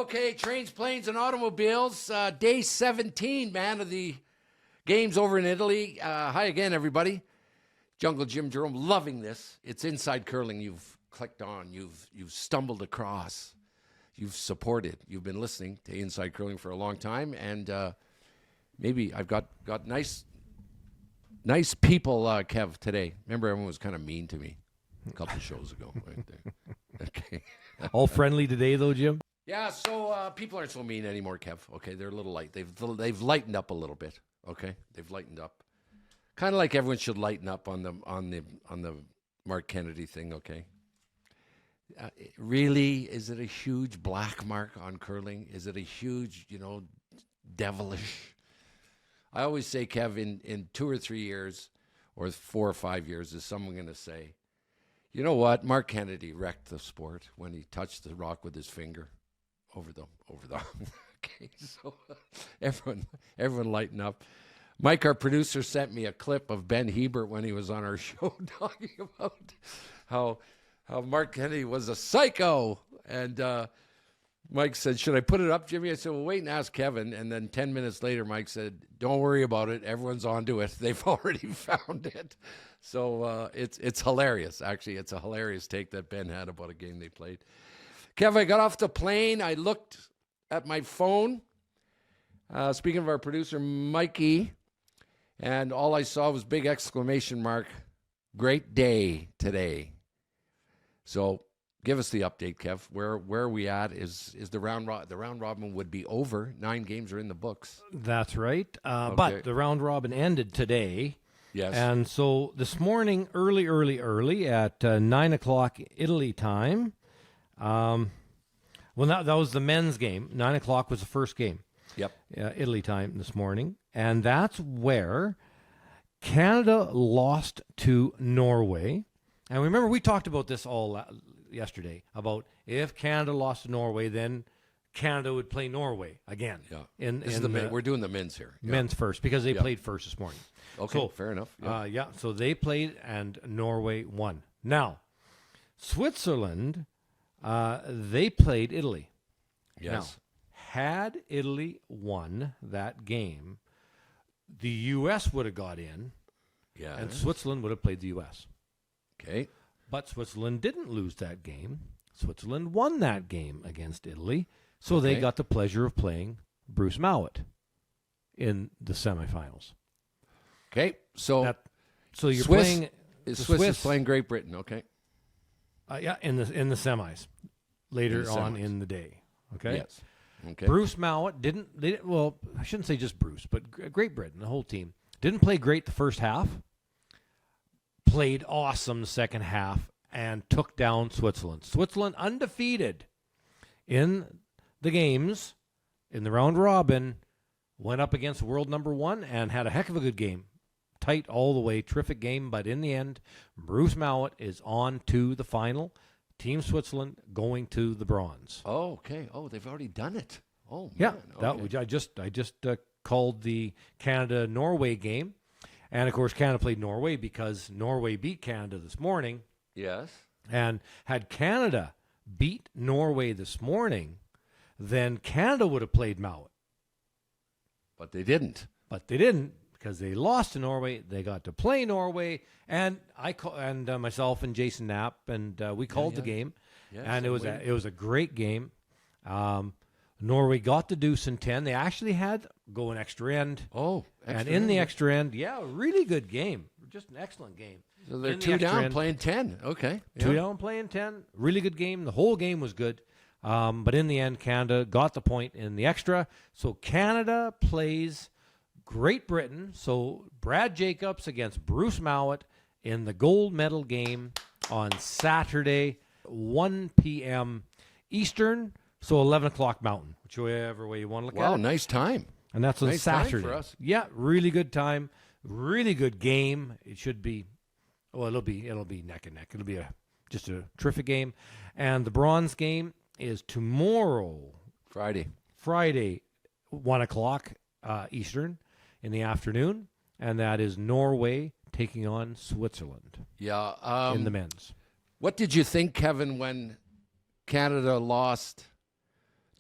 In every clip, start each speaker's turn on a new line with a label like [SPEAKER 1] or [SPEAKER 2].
[SPEAKER 1] Okay, trains, planes, and automobiles. Day 17, man, of the games over in Italy. Hi again, everybody. Jungle Jim Jerome, loving this. It's Inside Curling. You've clicked on. You've stumbled across. You've supported. You've been listening to Inside Curling for a long time, and maybe I've got nice people, Kev, today. Remember, everyone was kind of mean to me a couple shows ago. Right there. Okay.
[SPEAKER 2] All friendly today, though, Jim?
[SPEAKER 1] Yeah, so people aren't so mean anymore, Kev. Okay, they're a little light. They've lightened up a little bit. Okay, they've lightened up. Kind of like everyone should lighten up on the Mark Kennedy thing. Okay. Really, is it a huge black mark on curling? Is it a huge, devilish? I always say, Kev, in 2 or 3 years, or 4 or 5 years, is someone going to say, you know what? Mark Kennedy wrecked the sport when he touched the rock with his finger over the. Okay, so everyone lighten up. Mike, our producer, sent me a clip of Ben Hebert when he was on our show talking about how Mark Kennedy was a psycho. And Mike said, should I put it up, Jimmy? I said, well, wait and ask Kevin. And then 10 minutes later, Mike said, don't worry about it. Everyone's onto it. They've already found it. So it's hilarious. Actually, it's a hilarious take that Ben had about a game they played. Kev, I got off the plane. I looked at my phone. Speaking of our producer, Mikey, and all I saw was big exclamation mark, great day today. So give us the update, Kev. Where are we at? Is the round robin would be over. 9 games are in the books.
[SPEAKER 2] That's right.
[SPEAKER 1] Okay.
[SPEAKER 2] But the round robin ended today.
[SPEAKER 1] Yes.
[SPEAKER 2] And so this morning, early at 9 o'clock Italy time, that was the men's game. 9 o'clock was the first game.
[SPEAKER 1] Yep.
[SPEAKER 2] Italy time this morning. And that's where Canada lost to Norway. And remember, we talked about this all yesterday, about if Canada lost to Norway, then Canada would play Norway again.
[SPEAKER 1] Yeah. We're doing the men's here. Yeah.
[SPEAKER 2] Men's first, because they played first this morning.
[SPEAKER 1] Okay,
[SPEAKER 2] so,
[SPEAKER 1] fair enough.
[SPEAKER 2] Yeah. So they played, and Norway won. Now, Switzerland, they played Italy.
[SPEAKER 1] Yes.
[SPEAKER 2] Now, had Italy won that game, the U.S. would have got in, and Switzerland would have played the U.S.
[SPEAKER 1] Okay.
[SPEAKER 2] But Switzerland didn't lose that game. Switzerland won that game against Italy, so they got the pleasure of playing Bruce Mowat in the semifinals.
[SPEAKER 1] Okay, so
[SPEAKER 2] you're
[SPEAKER 1] Swiss,
[SPEAKER 2] playing
[SPEAKER 1] Swiss is playing Great Britain. Okay.
[SPEAKER 2] In the semis later on in the day. Okay.
[SPEAKER 1] Yes. Okay.
[SPEAKER 2] Bruce Mowat I shouldn't say just Bruce, but Great Britain, the whole team, didn't play great the first half. Played awesome the second half and took down Switzerland. Switzerland undefeated in the games in the round robin, went up against world number 1 and had a heck of a good game. Tight all the way, terrific game, but in the end, Bruce Mowat is on to the final. Team Switzerland going to the bronze.
[SPEAKER 1] Oh, okay. Oh, they've already done it. Oh,
[SPEAKER 2] man. Yeah.
[SPEAKER 1] Okay.
[SPEAKER 2] I just called the Canada-Norway game. And, of course, Canada played Norway because Norway beat Canada this morning.
[SPEAKER 1] Yes.
[SPEAKER 2] And had Canada beat Norway this morning, then Canada would have played Mowat.
[SPEAKER 1] But they didn't.
[SPEAKER 2] Because they lost to Norway. They got to play Norway, and myself and Jason Knapp, and we called the game, and it was a great game. Norway got the deuce in 10. They actually had go an extra end.
[SPEAKER 1] Oh,
[SPEAKER 2] and in the extra end, really good game, just an excellent game.
[SPEAKER 1] So they're 2 down, playing 10. Okay,
[SPEAKER 2] 2 down, playing 10. Really good game. The whole game was good. But in the end, Canada got the point in the extra. So Canada plays Great Britain. So Brad Jacobs against Bruce Mowat in the gold medal game on Saturday, 1 p.m. Eastern, so 11 o'clock Mountain, whichever way you want to look at it.
[SPEAKER 1] Wow, nice time.
[SPEAKER 2] And that's on Saturday.
[SPEAKER 1] Time for us.
[SPEAKER 2] Yeah, really good time. Really good game. It should be, it'll be neck and neck. It'll be just a terrific game. And the bronze game is tomorrow, Friday, 1 o'clock Eastern in the afternoon, and that is Norway taking on Switzerland.
[SPEAKER 1] Yeah,
[SPEAKER 2] in the men's.
[SPEAKER 1] What did you think, Kevin, when Canada lost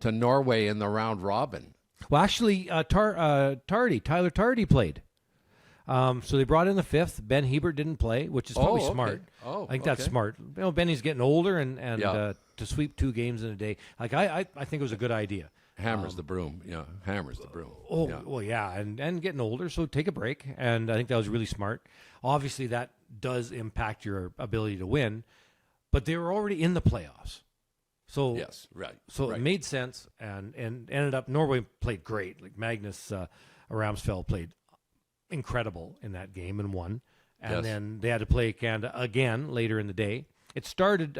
[SPEAKER 1] to Norway in the round robin.
[SPEAKER 2] Well, actually, Tyler Tardy played. So they brought in the fifth. Ben Hebert didn't play, which is probably smart.
[SPEAKER 1] Oh,
[SPEAKER 2] I think that's smart. Benny's getting older, and to sweep 2 games in a day, like I think it was a good idea.
[SPEAKER 1] Hammers the broom. Yeah, hammers the broom.
[SPEAKER 2] Oh, yeah. Well, yeah, and getting older, so take a break. And I think that was really smart. Obviously, that does impact your ability to win, but they were already in the playoffs. So
[SPEAKER 1] yes, right.
[SPEAKER 2] So
[SPEAKER 1] right.
[SPEAKER 2] It made sense, and ended up Norway played great. Like Magnus Ramsfeld played incredible in that game and won. And then they had to play Canada again later in the day. It started.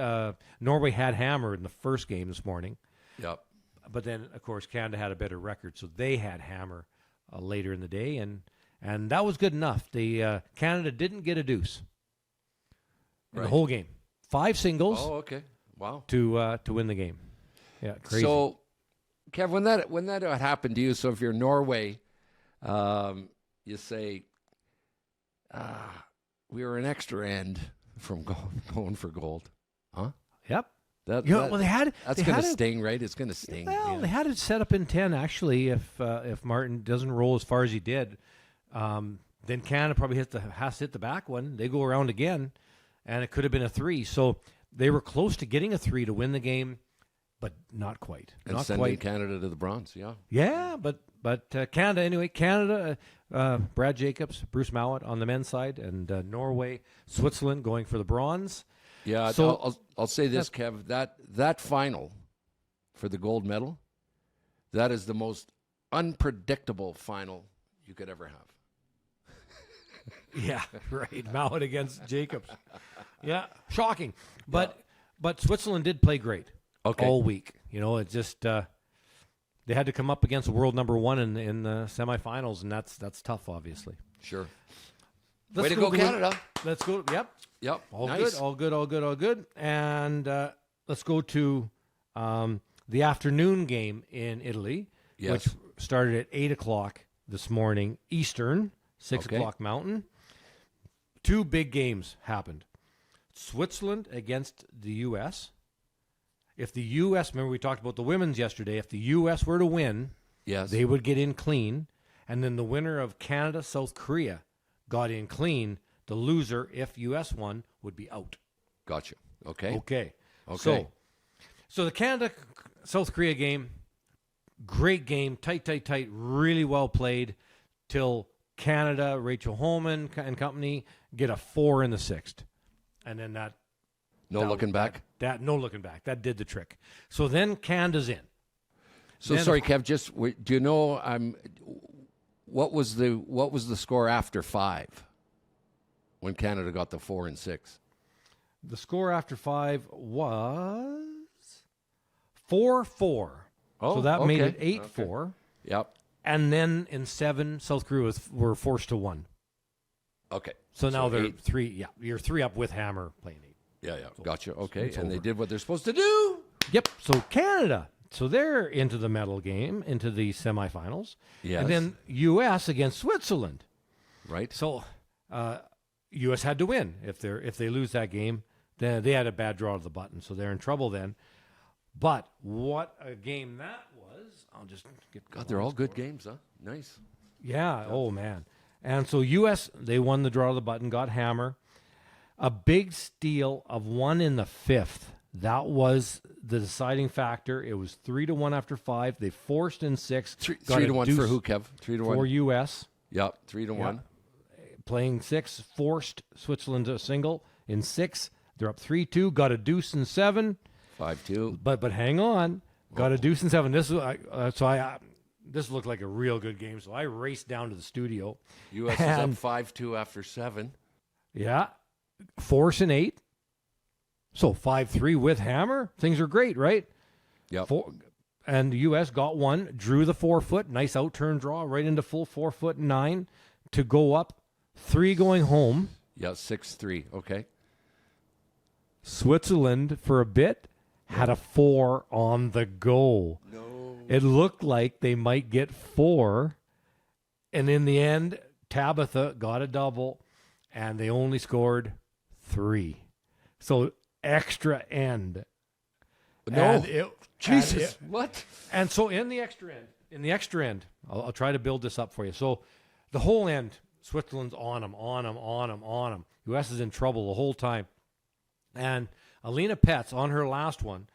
[SPEAKER 2] Norway had hammer in the first game this morning.
[SPEAKER 1] Yep.
[SPEAKER 2] But then, of course, Canada had a better record, so they had hammer later in the day, and that was good enough. The Canada didn't get a deuce in the whole game. 5 singles.
[SPEAKER 1] Oh, okay. Wow.
[SPEAKER 2] To win the game. Yeah, crazy.
[SPEAKER 1] So, Kev, when that happened to you, so if you're Norway, you say, we were an extra end from going for gold, huh?
[SPEAKER 2] Yep.
[SPEAKER 1] That's
[SPEAKER 2] going to
[SPEAKER 1] sting, right? It's going to sting.
[SPEAKER 2] Well, they had it set up in 10, actually. If Martin doesn't roll as far as he did, then Canada probably has to hit the back one. They go around again, and it could have been a 3. So they were close to getting a 3 to win the game, but not quite.
[SPEAKER 1] And
[SPEAKER 2] not
[SPEAKER 1] sending
[SPEAKER 2] quite.
[SPEAKER 1] Canada to the bronze, yeah.
[SPEAKER 2] Yeah, but Canada, anyway. Canada, Brad Jacobs, Bruce Mallett on the men's side, and Norway, Switzerland going for the bronze.
[SPEAKER 1] Yeah, so I'll say this, Kev. That final for the gold medal, that is the most unpredictable final you could ever have.
[SPEAKER 2] Yeah, right. Mallett against Jacobs. Yeah, shocking. But Switzerland did play great all week. It just they had to come up against world number 1 in the semifinals, and that's tough, obviously.
[SPEAKER 1] Sure.
[SPEAKER 2] Way
[SPEAKER 1] to go, Canada.
[SPEAKER 2] Let's go. Yep. All
[SPEAKER 1] nice.
[SPEAKER 2] good. All good. And let's go to the afternoon game in Italy, which started at 8 o'clock this morning Eastern, 6 o'clock Mountain. 2 big games happened. Switzerland against the U.S. If the U.S., remember we talked about the women's yesterday, if the U.S. were to win, they would get in clean. And then the winner of Canada, South Korea got in clean. The loser, if U.S. won, would be out.
[SPEAKER 1] Gotcha. Okay.
[SPEAKER 2] So the Canada-South Korea game, great game, tight, really well played, till Canada, Rachel Holman and company get a 4 in the 6th. And then
[SPEAKER 1] no looking back?
[SPEAKER 2] No looking back. That did the trick. So then Canada's in.
[SPEAKER 1] So sorry, Kev, do you know what was the score after 5? When Canada got the 4 and 6.
[SPEAKER 2] The score after 5 was 4-4. So that made it 8-4.
[SPEAKER 1] Yep.
[SPEAKER 2] And then in 7, South Korea were forced to 1.
[SPEAKER 1] Okay.
[SPEAKER 2] So now they're 3. Yeah, you're 3 up with hammer playing 8.
[SPEAKER 1] Yeah.
[SPEAKER 2] So
[SPEAKER 1] gotcha. Okay. And
[SPEAKER 2] over.
[SPEAKER 1] they did what they're supposed to do.
[SPEAKER 2] Yep. So Canada. So they're into the medal game, into the semifinals.
[SPEAKER 1] Yes.
[SPEAKER 2] And then U.S. against Switzerland.
[SPEAKER 1] Right.
[SPEAKER 2] So U.S. had to win. If they lose that game, then they had a bad draw to the button, so they're in trouble then. But what a game that was! I'll just get.
[SPEAKER 1] God, they're all good games, huh? Nice.
[SPEAKER 2] Yeah. Oh man. And so U.S. they won the draw to the button, got hammer, a big steal of 1 in the 5th. That was the deciding factor. It was 3-1 after 5. They forced in 6.
[SPEAKER 1] 3-1 for who, Kev? 3-1
[SPEAKER 2] for U.S.
[SPEAKER 1] Yep. 3-1.
[SPEAKER 2] Playing 6, forced Switzerland to a single in 6. They're up 3-2. Got a deuce in 7.
[SPEAKER 1] 5-2.
[SPEAKER 2] But hang on, got a deuce in 7. This this looked like a real good game. So I raced down to the studio.
[SPEAKER 1] U.S. is up 5-2 after 7.
[SPEAKER 2] Yeah, force in 8. So 5-3 with hammer. Things are great, right?
[SPEAKER 1] Yep.
[SPEAKER 2] And the U.S. got 1, drew the 4-foot, nice outturn draw right into full 4-foot 9 to go up. 3 going home.
[SPEAKER 1] Yeah, 6-3. Okay.
[SPEAKER 2] Switzerland, for a bit, had a 4 on the go.
[SPEAKER 1] No.
[SPEAKER 2] It looked like they might get 4. And in the end, Tabitha got a double, and they only scored 3. So extra end.
[SPEAKER 1] No.
[SPEAKER 2] And
[SPEAKER 1] Jesus. What?
[SPEAKER 2] And so in the extra end, I'll try to build this up for you. So the whole end, Switzerland's on them. U.S. is in trouble the whole time. And Alina Petz, on her last one,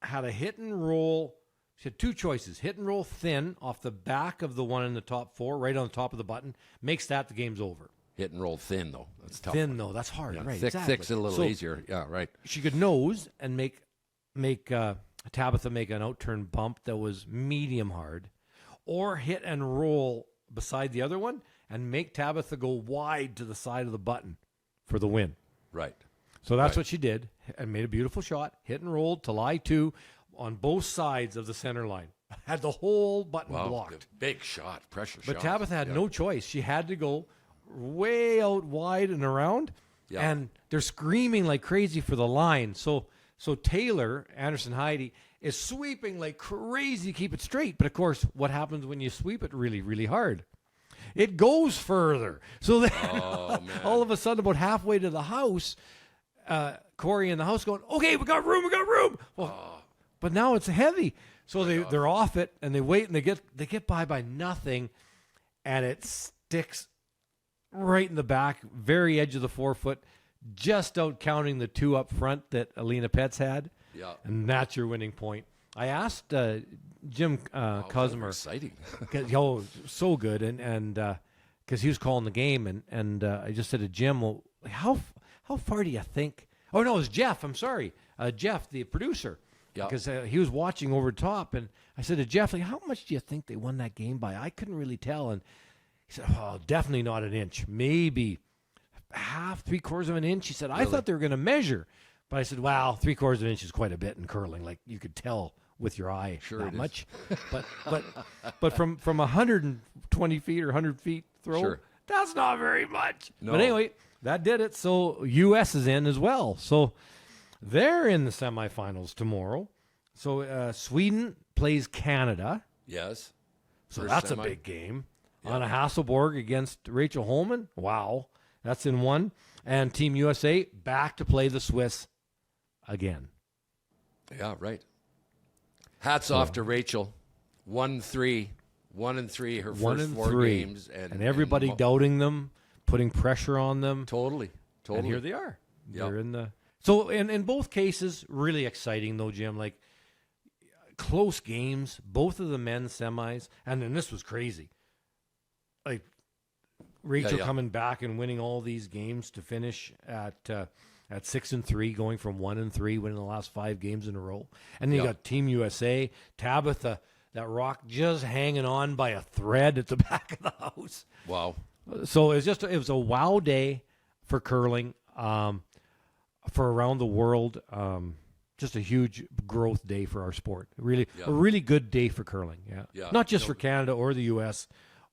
[SPEAKER 2] had a hit and roll. She had two choices. Hit and roll thin off the back of the one in the top four, right on the top of the button. Makes that the game's over.
[SPEAKER 1] Hit and roll thin, though. That's tough.
[SPEAKER 2] Thin, though. That's hard.
[SPEAKER 1] Yeah,
[SPEAKER 2] right,
[SPEAKER 1] thick's a little easier. Yeah, right.
[SPEAKER 2] She could nose and make Tabitha make an out-turn bump that was medium hard, or hit and roll beside the other one and make Tabitha go wide to the side of the button for the win.
[SPEAKER 1] Right.
[SPEAKER 2] So that's what she did and made a beautiful shot, hit and rolled to lie two on both sides of the center line. Had the whole button blocked.
[SPEAKER 1] Big shot, pressure shot.
[SPEAKER 2] But Tabitha had no choice. She had to go way out wide and around, and they're screaming like crazy for the line. So Taylor, Anderson Heidi, is sweeping like crazy to keep it straight. But, of course, what happens when you sweep it really, really hard? It goes further. So then all of a sudden, about halfway to the house, Corey in the house going, okay, we got room. Well, but now it's heavy. So they're off it, and they wait, and they get by nothing, and it sticks right in the back, very edge of the 4 foot, just out counting the two up front that Alina Petz had.
[SPEAKER 1] Yeah.
[SPEAKER 2] And that's your winning point. I asked Jim Cosmer.
[SPEAKER 1] Exciting.
[SPEAKER 2] So good. And because he was calling the game. And I just said to Jim, well, how far do you think? Oh, no, it was Jeff. I'm sorry. Jeff, the producer.
[SPEAKER 1] Yeah.
[SPEAKER 2] Because he was watching over top. And I said to Jeff, like, how much do you think they won that game by? I couldn't really tell. And he said, oh, definitely not an inch. Maybe half, 3/4 of an inch. He said, I thought they were going to measure. But I said, wow, 3/4 of an inch is quite a bit in curling. Like, you could tell with your eye that much. But from 120 feet or 100 feet throw, that's not very much. No. But anyway, that did it. So U.S. is in as well. So they're in the semifinals tomorrow. So Sweden plays Canada.
[SPEAKER 1] Yes.
[SPEAKER 2] So that's a big game. Yeah. Anna Hasselborg against Rachel Holman. Wow. That's in one. And Team USA back to play the Swiss again.
[SPEAKER 1] Yeah, right. Hats off to Rachel. 1-3. 1-3 her first 4 games.
[SPEAKER 2] And everybody doubting them, putting pressure on them.
[SPEAKER 1] Totally.
[SPEAKER 2] And here they are.
[SPEAKER 1] Yep.
[SPEAKER 2] They're in the... So in both cases, really exciting though, Jim. Like, close games, both of the men's semis. And then this was crazy. Like, Rachel coming back and winning all these games to finish at 6-3, going from 1-3, winning the last 5 games in a row. And then you got Team USA, Tabitha, that rock just hanging on by a thread at the back of the house.
[SPEAKER 1] Wow.
[SPEAKER 2] So it was a wow day for curling, for around the world. Just a huge growth day for our sport. A really good day for curling. Yeah. Not just for Canada or the U.S.,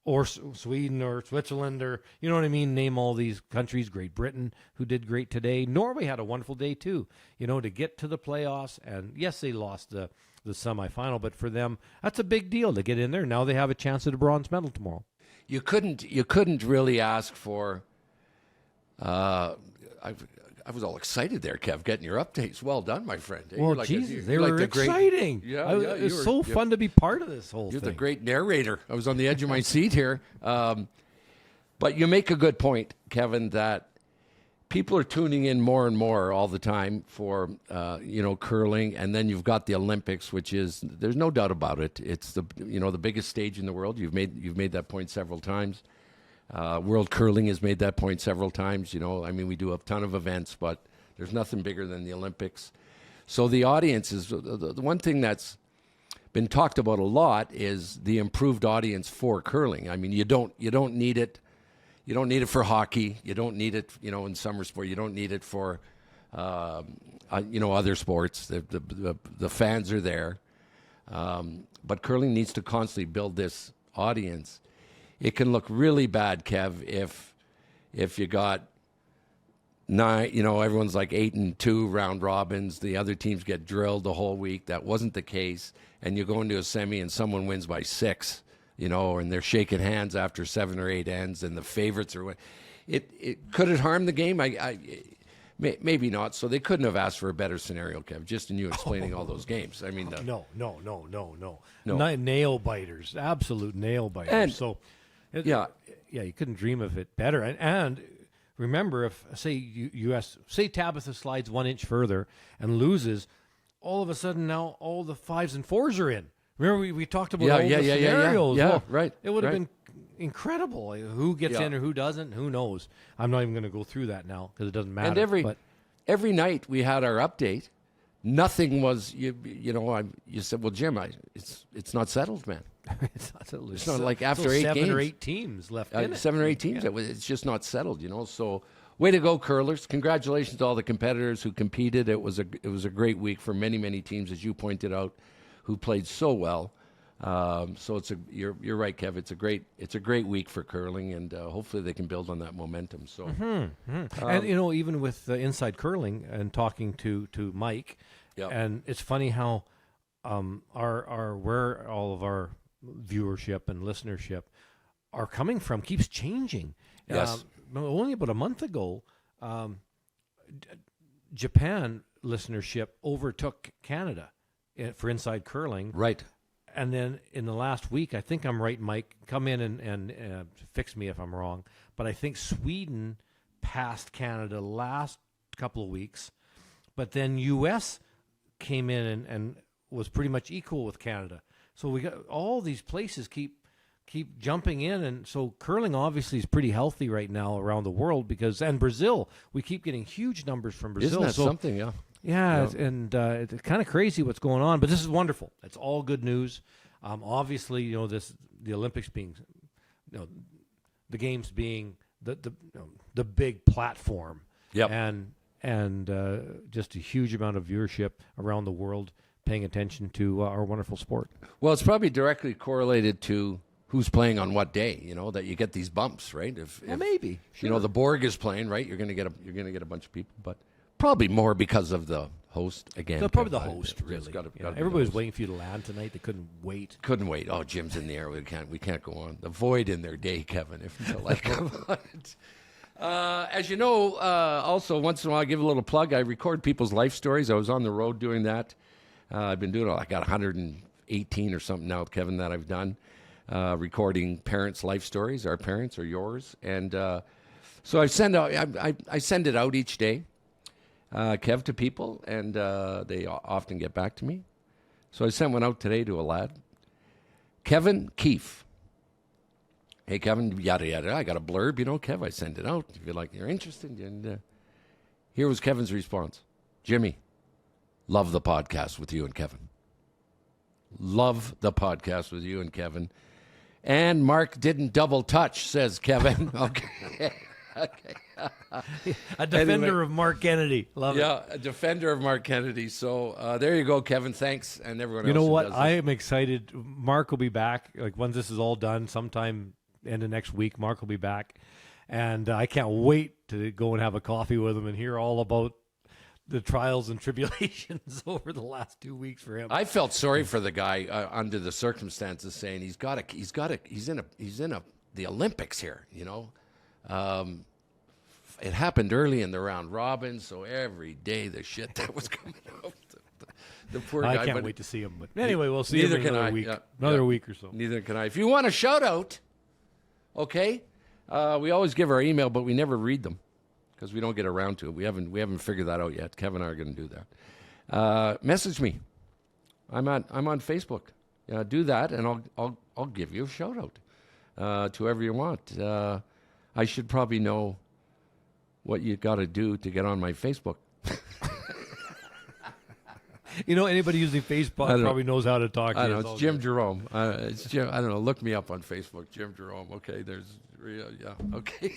[SPEAKER 2] or Sweden or Switzerland, or, you know what I mean? Name all these countries. Great Britain, who did great today. Norway had a wonderful day too, to get to the playoffs. And yes, they lost the semifinal, but for them, that's a big deal to get in there. Now they have a chance at a bronze medal tomorrow.
[SPEAKER 1] You couldn't really ask for. I was all excited there, Kev, getting your updates. Well done, my friend.
[SPEAKER 2] Well, Jesus, they were exciting. It was so fun to be part of this whole thing.
[SPEAKER 1] You're the great narrator. I was on the edge of my seat here. But you make a good point, Kevin, that people are tuning in more and more all the time for, curling. And then you've got the Olympics, which is, there's no doubt about it. It's the biggest stage in the world. You've made that point several times. World Curling has made that point several times. We do a ton of events, but there's nothing bigger than the Olympics. So the audience is the one thing that's been talked about a lot is the improved audience for curling. I mean, you don't need it. You don't need it for hockey. You don't need it, in summer sport. You don't need it for, other sports. The fans are there, but curling needs to constantly build this audience. It can look really bad, Kev, if you got 9, everyone's like 8-2 round robins. The other teams get drilled the whole week. That wasn't the case. And you go into a semi and someone wins by 6, and they're shaking hands after 7 or 8 ends, and the favorites are. Could it harm the game? maybe not. So they couldn't have asked for a better scenario, Kev, just in you explaining all those games. I mean,
[SPEAKER 2] No. Nail biters, absolute nail biters.
[SPEAKER 1] And-
[SPEAKER 2] so,
[SPEAKER 1] yeah.
[SPEAKER 2] you couldn't dream of it better. And remember, if say say Tabitha slides 1 inch further and loses, all of a sudden now all the 5s and 4s are in. Remember we talked about all the scenarios.
[SPEAKER 1] Yeah,
[SPEAKER 2] Well,
[SPEAKER 1] right.
[SPEAKER 2] It would have
[SPEAKER 1] right.
[SPEAKER 2] been incredible. Like, who gets in or who doesn't? Who knows? I'm not even going to go through that now because it doesn't matter.
[SPEAKER 1] And every night we had our update. Nothing was you said, well, Jim, it's not settled, man.
[SPEAKER 2] it's not,
[SPEAKER 1] It's not like after 8
[SPEAKER 2] 7
[SPEAKER 1] games.
[SPEAKER 2] or 8 teams left in it.
[SPEAKER 1] 7 or 8 teams. It's just not settled, So way to go, curlers! Congratulations to all the competitors who competed. It was a great week for many, many teams, as you pointed out, who played so well. So you're right, Kev. It's a great week for curling, and hopefully they can build on that momentum. So,
[SPEAKER 2] And even with Inside Curling and talking to Mike,
[SPEAKER 1] Yep.
[SPEAKER 2] and it's funny how where all of our viewership and listenership are coming from keeps changing.
[SPEAKER 1] Yes.
[SPEAKER 2] Only about a month ago, Japan listenership overtook Canada for Inside Curling.
[SPEAKER 1] right.
[SPEAKER 2] And then in the last week, I think I'm right, Mike. Come in and fix me if I'm wrong. But I think Sweden passed Canada last couple of weeks. But then U.S. came in and was pretty much equal with Canada. So we got all these places keep jumping in. And so curling obviously is pretty healthy right now around the world and Brazil. We keep getting huge numbers from Brazil.
[SPEAKER 1] Isn't that something? Yeah.
[SPEAKER 2] Yeah, and it's kind of crazy what's going on, but this is wonderful. It's all good news. Obviously, the Olympics being, the games being the big platform.
[SPEAKER 1] Yep.
[SPEAKER 2] And just a huge amount of viewership around the world paying attention to our wonderful sport.
[SPEAKER 1] Well, it's probably directly correlated to who's playing on what day. That you get these bumps, right? If
[SPEAKER 2] maybe
[SPEAKER 1] the Borg is playing, right? You're going to get a bunch of people, but. Probably more because of the host again.
[SPEAKER 2] So probably the host, really. Everybody was
[SPEAKER 1] host.
[SPEAKER 2] waiting for you to land tonight. They couldn't wait.
[SPEAKER 1] Couldn't wait. Oh, Jim's in the air. We can't go on. The void in their day, Kevin. Until I come on. As you know, also once in a while I give a little plug. I record people's life stories. I was on the road doing that. I've been doing it. I got 118 or something now, Kevin, that I've done recording parents' life stories. Our parents or yours, and so I send it out each day. Kev, to people, and they often get back to me. So I sent one out today to a lad. Kevin Keefe. Hey, Kevin, yada, yada. I got a blurb, Kev. I send it out. If you're interested. And here was Kevin's response. Jimmy, love the podcast with you and Kevin. Love the podcast with you and Kevin. And Mark didn't double touch, says Kevin. Okay. Okay.
[SPEAKER 2] A defender of Mark Kennedy. Love it.
[SPEAKER 1] Yeah, a defender of Mark Kennedy. So there you go, Kevin. Thanks. And everyone else.
[SPEAKER 2] You know what?
[SPEAKER 1] Does this.
[SPEAKER 2] I am excited. Mark will be back. Like once this is all done, sometime end of next week, Mark will be back. And I can't wait to go and have a coffee with him and hear all about the trials and tribulations over the last 2 weeks for him.
[SPEAKER 1] I felt sorry for the guy under the circumstances, saying he's in the Olympics here, It happened early in the round robin, so every day the shit that was coming out. The poor guy.
[SPEAKER 2] I can't wait to see him. But anyway, we'll see him in another week.
[SPEAKER 1] Yeah,
[SPEAKER 2] another week or so.
[SPEAKER 1] Neither can I. If you want a shout out, okay, we always give our email, but we never read them because we don't get around to it. We haven't figured that out yet. Kevin and I are going to do that. Message me. I'm on Facebook. Do that, and I'll give you a shout out to whoever you want. I should probably know what you got to do to get on my Facebook.
[SPEAKER 2] Anybody using Facebook probably knows how to talk to you.
[SPEAKER 1] I know, it's Jim Jerome. It's Jim. I don't know. Look me up on Facebook, Jim Jerome. Okay, okay.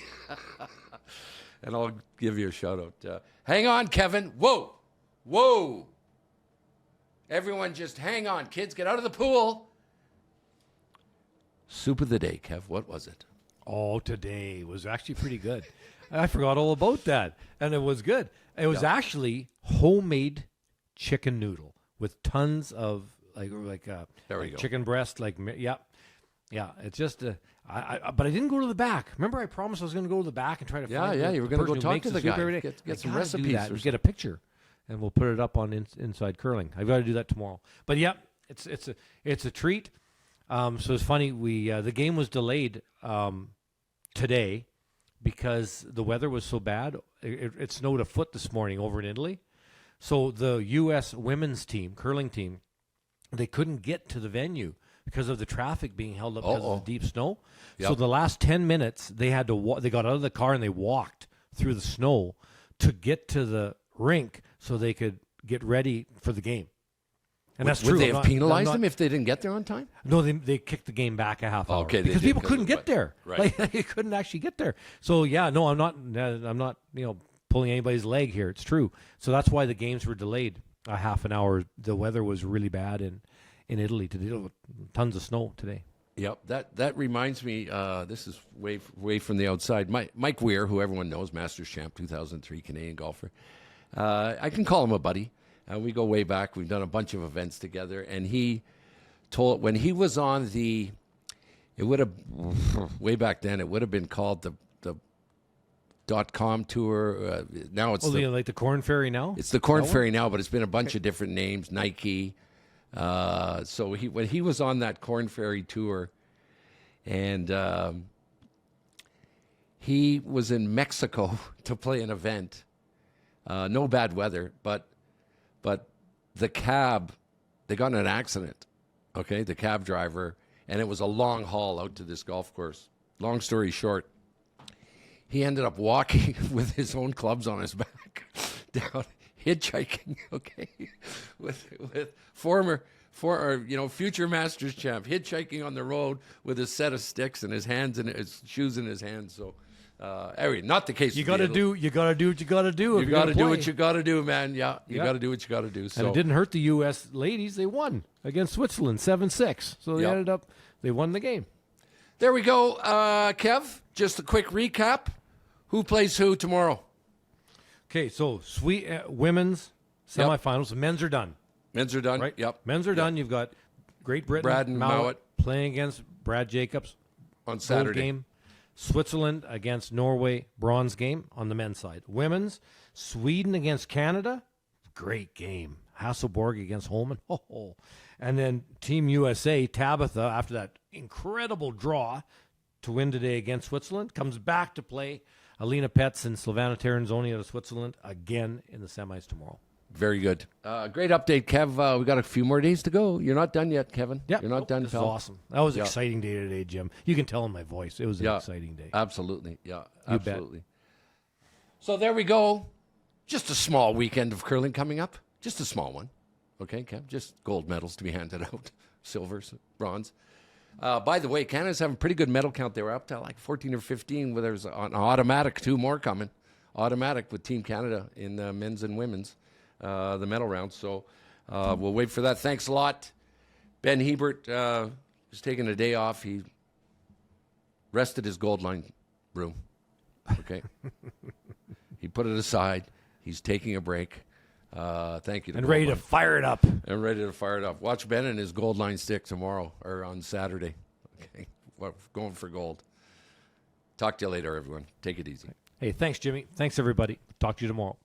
[SPEAKER 1] And I'll give you a shout out. Hang on, Kevin. Whoa. Everyone just hang on. Kids, get out of the pool. Soup of the day, Kev. What was it?
[SPEAKER 2] Oh, today was actually pretty good. I forgot all about that, and it was good. It was actually homemade chicken noodle with tons of like
[SPEAKER 1] there we go.
[SPEAKER 2] chicken breast, Yeah, it's just but I didn't go to the back. Remember, I promised I was going to go to the back and try to find
[SPEAKER 1] you were going to go talk to the guy,
[SPEAKER 2] every day.
[SPEAKER 1] get some
[SPEAKER 2] I gotta
[SPEAKER 1] recipes,
[SPEAKER 2] do that
[SPEAKER 1] or
[SPEAKER 2] and get a picture, and we'll put it up on Inside Curling. I've got to do that tomorrow. But yeah, it's a treat. So it's funny. The game was delayed today because the weather was so bad. It snowed a foot this morning over in Italy. So the U.S. women's team, curling team, they couldn't get to the venue because of the traffic being held up because of the deep snow. Yep. So the last 10 minutes, they had to they got out of the car and they walked through the snow to get to the rink so they could get ready for the game. And that's true.
[SPEAKER 1] Would they have penalized them if they didn't get there on time?
[SPEAKER 2] No, they kicked the game back a half hour.
[SPEAKER 1] Okay,
[SPEAKER 2] because people couldn't get there.
[SPEAKER 1] Right.
[SPEAKER 2] Like, they couldn't actually get there. So yeah, no, I'm not pulling anybody's leg here. It's true. So that's why the games were delayed a half an hour. The weather was really bad in Italy today. Tons of snow today.
[SPEAKER 1] Yep, that reminds me. This is way from the outside. Mike Weir, who everyone knows, Masters champ, 2003 Canadian golfer. I can call him a buddy. We go way back. We've done a bunch of events together, and he told when he was on it would have way back then. It would have been called the .com tour. Now it's
[SPEAKER 2] like the Corn Ferry now.
[SPEAKER 1] It's the Corn Ferry now, but it's been a bunch of different names. Nike. So when he was on that Corn Ferry tour, and he was in Mexico to play an event. No bad weather, but the cab, they got in an accident. Okay, the cab driver, and it was a long haul out to this golf course. Long story short, he ended up walking with his own clubs on his back down, hitchhiking. Okay, with future Masters champ hitchhiking on the road with a set of sticks and his hands and his shoes in his hands. So. Not the case.
[SPEAKER 2] You got to do what you got to do.
[SPEAKER 1] You got to do what you got to do, man. Yeah, you got to do what you got to do. So.
[SPEAKER 2] And it didn't hurt the U.S. ladies. They won against Switzerland 7-6. So they won the game.
[SPEAKER 1] There we go. Kev, just a quick recap. Who plays who tomorrow?
[SPEAKER 2] Okay, so women's semifinals. Men's are done.
[SPEAKER 1] Men's are done.
[SPEAKER 2] Right?
[SPEAKER 1] Yep.
[SPEAKER 2] Men's are done. You've got Great Britain.
[SPEAKER 1] Brad and Mowat
[SPEAKER 2] playing against Brad Jacobs
[SPEAKER 1] on Saturday.
[SPEAKER 2] Game. Switzerland against Norway, bronze game on the men's side. Women's, Sweden against Canada, great game. Hasselborg against Holman. Oh. And then Team USA, Tabitha, after that incredible draw to win today against Switzerland, comes back to play Alina Petz and Slovana Terenzoni out of Switzerland again in the semis tomorrow.
[SPEAKER 1] Very good. Great update, Kev. We got a few more days to go. You're not done yet, Kevin.
[SPEAKER 2] Yep.
[SPEAKER 1] You're not done,
[SPEAKER 2] This
[SPEAKER 1] pal.
[SPEAKER 2] is awesome. That was an exciting day today, Jim. You can tell in my voice. It was an exciting day.
[SPEAKER 1] Absolutely. Yeah,
[SPEAKER 2] you
[SPEAKER 1] absolutely. Bet. So there we go. Just a small weekend of curling coming up. Just a small one. Okay, Kev? Just gold medals to be handed out. Silvers, bronze. By the way, Canada's having a pretty good medal count. They were up to like 14 or 15. Where there's an automatic, 2 more coming. Automatic with Team Canada in men's and women's. The medal round. So we'll wait for that. Thanks a lot. Ben Hebert is taking a day off. He rested his gold line room. Okay. He put it aside. He's taking a break. Thank you.
[SPEAKER 2] And ready to fire it up.
[SPEAKER 1] Watch Ben and his gold line stick tomorrow or on Saturday. Okay. We're going for gold. Talk to you later, everyone. Take it easy.
[SPEAKER 2] Hey, thanks, Jimmy. Thanks, everybody. Talk to you tomorrow.